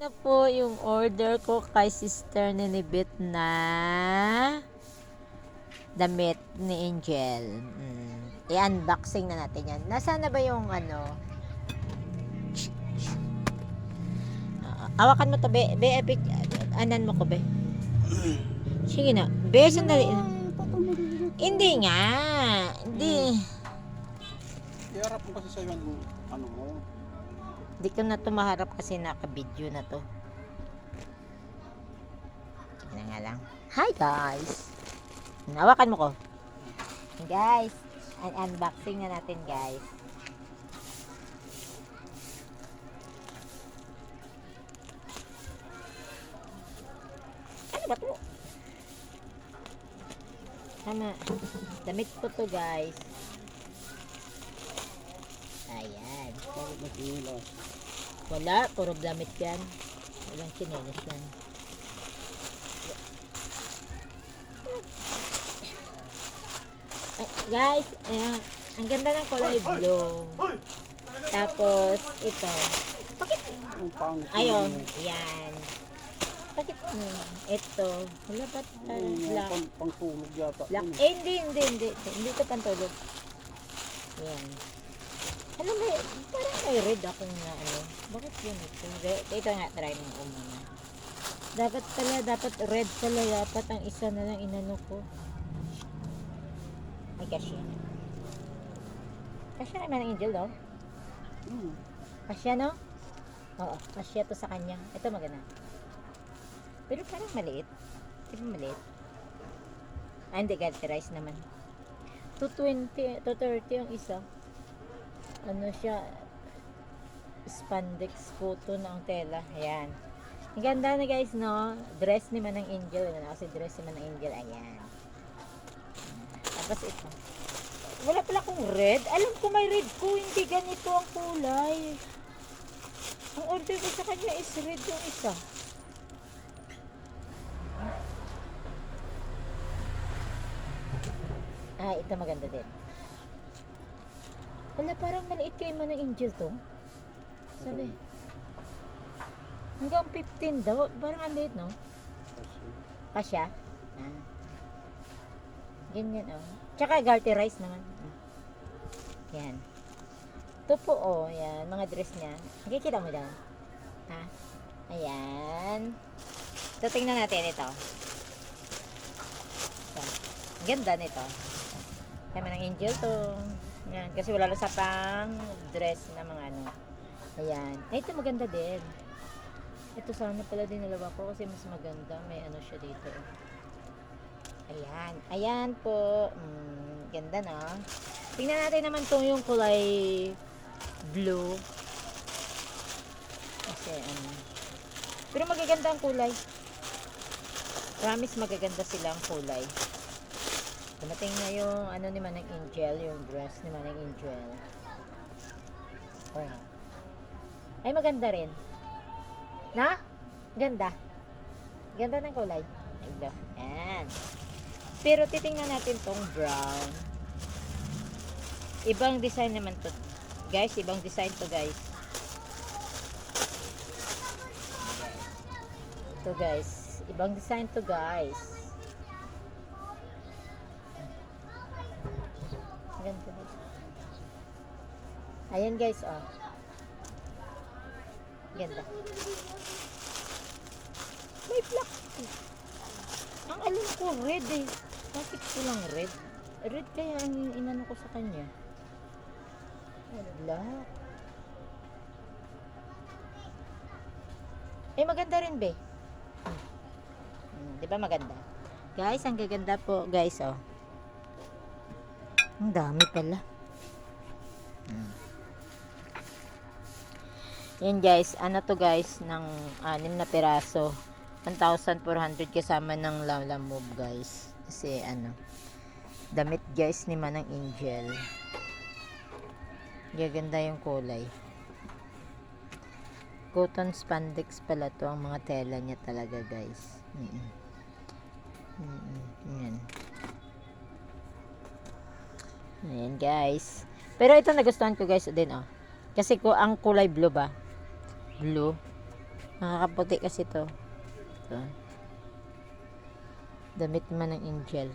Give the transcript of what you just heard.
Na po yung order ko kay Sister Ninibit na damit ni Angel. I-unboxing na natin yan. Nasaan na ba yung ano? Awakan mo to, be. Be, epic. Anan mo ko, be. Sige na. Be, sandali. Hindi nga. Hindi. Iharap mo kasi sa'yo yung ano mo. Hindi ko na to maharap kasi naka-video na to. Sige na nga lang. Hi, guys. Nawakan mo ko. Hey, guys. Unboxing na natin, guys. Ano ba to? Tama. Damit ko to, guys. Ayan. Bakit nag-iila? Wala. Puro damit yan. Walang chinelas yan. Ay, guys, ayan. Ang ganda ng kulay blue. Tapos, ito. Bakit? Ang pangit. Ayun. Yan. Bakit? Ito. Wala ba't black? Pangtulog yata. Black. Yun. Hindi. Hindi ito pantulog. Yan. Alam mo, parang may red akong na ano. Bakit yun ito? Ito nga, try mo muna. Dapat red pala. Dapat ang isa na lang inano ko. Ay, kasya. Kasya naman ang Angel, no? Kasya, no? Oo, kasya to sa kanya. Ito maganda. Pero parang maliit. Pero maliit. Ah, hindi, rice naman. 220, 230 ang isa. Ano siya? Spandex photo na ang tela. Ayan. Ang ganda na, guys, no? Dress ni Manang Angel. Ano kasi dress ni Manang Angel. Ayan. Tapos ito. Wala pala akong red. Alam ko may red ko. Hindi ganito ang kulay. Ang order ko sa kanya is red yung isa. Ah, ito maganda din. Wala, parang maliit kay Manang Angel to. Sabi. Hanggang 15 daw. Parang ang liit, no? Kasya? Ah. Ganyan, oh. Tsaka garterize naman. Yan. Ito po, oh. Yan. Mga dress niya. Nakikita mo dyan? Ha? Ayan. So, tingnan natin ito. So, ganda nito. Kaya ng Angel to. Yan. Kasi wala lang sa pang dress na mga ano. Ayan. Ay, ito maganda din. Ito sana pala din dalawa ko kasi mas maganda. May ano siya dito. Ayan. Ayan po. Ganda, no? Tingnan natin naman to yung kulay blue. Kasi ano. Pero magaganda ang kulay. Promise magaganda sila ang kulay. Dumating na yung ano ni Manang Angel, yung dress ni Manang Angel. Oh. Ay, maganda rin. Na? Ganda. Ganda ng kulay. Ayan. Pero titingnan natin tong brown. Ibang design naman to. Guys, ibang design to, guys. Ito, guys. Ibang design to, guys. Ganda. Ayan, guys, oh. Ganda. May black. Ang alam ko, red eh. Bakit ko lang red? Red kaya ang inano ko sa kanya. Black. Eh, maganda rin, be. Di ba maganda? Guys, ang gaganda po, guys, oh. Ang dami pala. Yan, guys. Ano to, guys? Ng 6 na piraso. 1,400 kasama ng Lalamove, guys. Kasi, ano. Damit, guys, ni Manang Angel. Gaganda yung kulay. Cotton spandex pala to. Ang mga tela niya talaga, guys. Yan. Ayan, guys. Pero ito nagustuhan ko, guys, din, oh. Kasi ang kulay blue ba? Blue. Nakakaputi kasi to. Ito. Damit naman ng angel.